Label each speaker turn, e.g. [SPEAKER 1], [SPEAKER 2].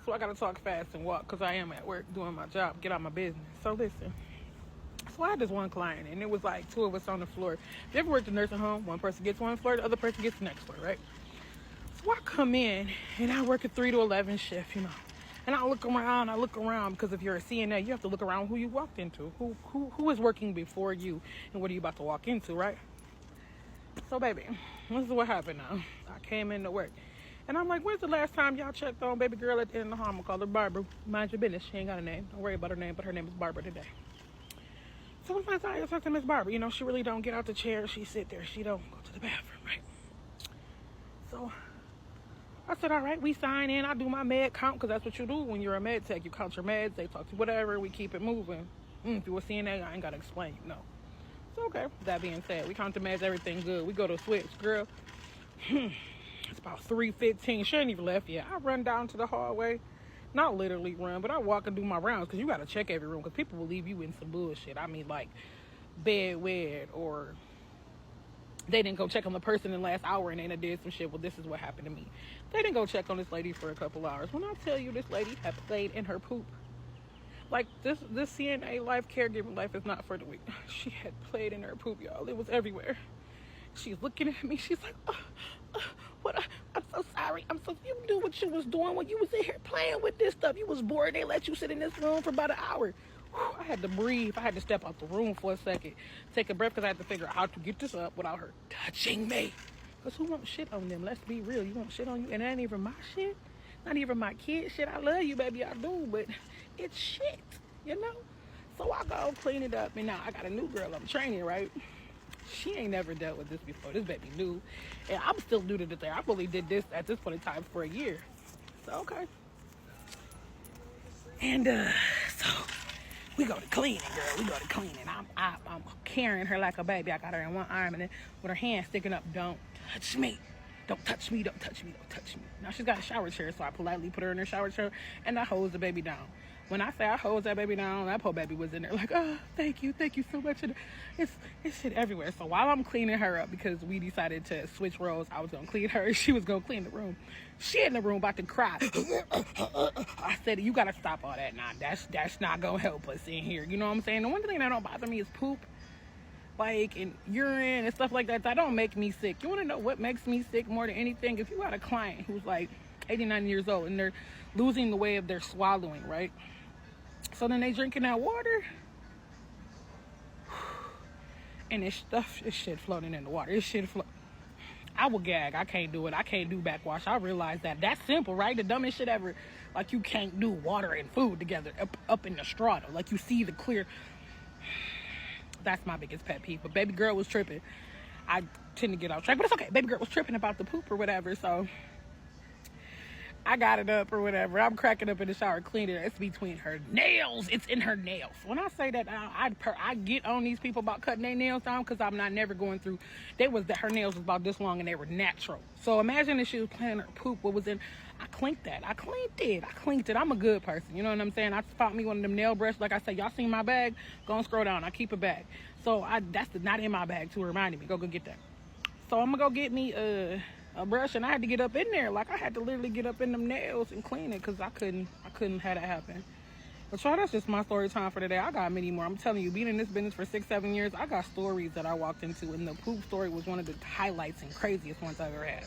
[SPEAKER 1] So I gotta talk fast and walk because I am at work doing my job, get out my business. So listen. So I had this one client, and it was like two of us on the floor. If you ever worked in a nursing home, one person gets one floor, the other person gets the next floor, right? So I come in, and I work a 3 to 11 shift, you know. And I look around, because if you're a CNA, you have to look around who you walked into, who is working before you, and what are you about to walk into, right? So, baby, this is what happened now. I came into work, and I'm like, when's the last time y'all checked on baby girl at the end of the hall? I'm gonna call her Barbara. Mind your business, she ain't got a name. Don't worry about her name, but her name is Barbara today. So when I talk to Miss Barbara, you know, she really don't get out the chair. She sit there. She don't go to the bathroom, right? So I said, all right, we sign in. I do my med count because that's what you do when you're a med tech. You count your meds. They talk to you, whatever. We keep it moving. If you a CNA, I ain't got to explain, you know. So, okay. That being said, we count the meds. Everything good. We go to switch, girl. It's about 3:15. She ain't even left yet. I run down to the hallway. Not literally run, but I walk and do my rounds because you got to check every room because people will leave you in some bullshit. I mean, like bed wet, or they didn't go check on the person in the last hour and they done did some shit. Well, this is what happened to me. They didn't go check on this lady for a couple hours. When I tell you this lady had played in her poop, like this CNA life, caregiving life is not for the weak. She had played in her poop, y'all. It was everywhere. She's looking at me. She's like, what? I'm so sorry. You knew what you was doing when you was in here playing with this stuff. You was bored. They let you sit in this room for about an hour. Whew, I had to breathe. I had to step out the room for a second. Take a breath because I had to figure out how to get this up without her touching me. Because who wants shit on them? Let's be real. You want shit on you? And it ain't even my shit. Not even my kid shit. I love you, baby. I do. But it's shit, you know? So I go clean it up. And now I got a new girl I'm training, right? She ain't never dealt with this before. This baby new. And I'm still new to the thing. I really did this at this point in time for a year. So, okay. And, so we go to cleaning, girl. We go to cleaning. I'm carrying her like a baby. I got her in one arm and then with her hand sticking up. Don't touch me. Don't touch me. Don't touch me. Don't touch me. Now she's got a shower chair, so I politely put her in her shower chair and I hose the baby down. When I say I hose that baby down, that poor baby was in there like, oh, thank you so much. And it's shit everywhere. So while I'm cleaning her up, because we decided to switch roles, I was gonna clean her, she was gonna clean the room. She in the room about to cry. I said, you gotta stop all that now. That's not gonna help us in here. You know what I'm saying? The one thing that don't bother me is poop, like, and urine and stuff like that. That don't make me sick. You wanna know what makes me sick more than anything? If you got a client who's like 89 years old and they're losing the way of their swallowing, right? So then they drinking that water and this shit floating in the water. This shit float. I will gag. I can't do it. I can't do backwash. I realize that. That's simple, right? The dumbest shit ever. Like, you can't do water and food together up in the straw, though. Like, you see the clear. That's my biggest pet peeve. But baby girl was tripping. I tend to get off track, but it's okay. Baby girl was tripping about the poop or whatever, so I got it up or whatever. I'm cracking up in the shower, cleaning it. It's between her nails. It's in her nails. When I say that, I get on these people about cutting their nails down because I'm not never going through. Her nails was about this long and they were natural. So imagine if she was playing her poop. What was in? I cleaned that. I cleaned it. I'm a good person. You know what I'm saying? I found me one of them nail brushes. Like I said, y'all seen my bag? Go and scroll down. I keep a bag. So that's not in my bag too. Reminding me. Go get that. So I'm gonna go get me a brush, and I had to get up in there. Like, I had to literally get up in them nails and clean it because I couldn't have that happen. But y'all, that's just my story time for today. I got many more. I'm telling you, being in this business for 6-7 years, I got stories that I walked into, and the poop story was one of the highlights and craziest ones I've ever had.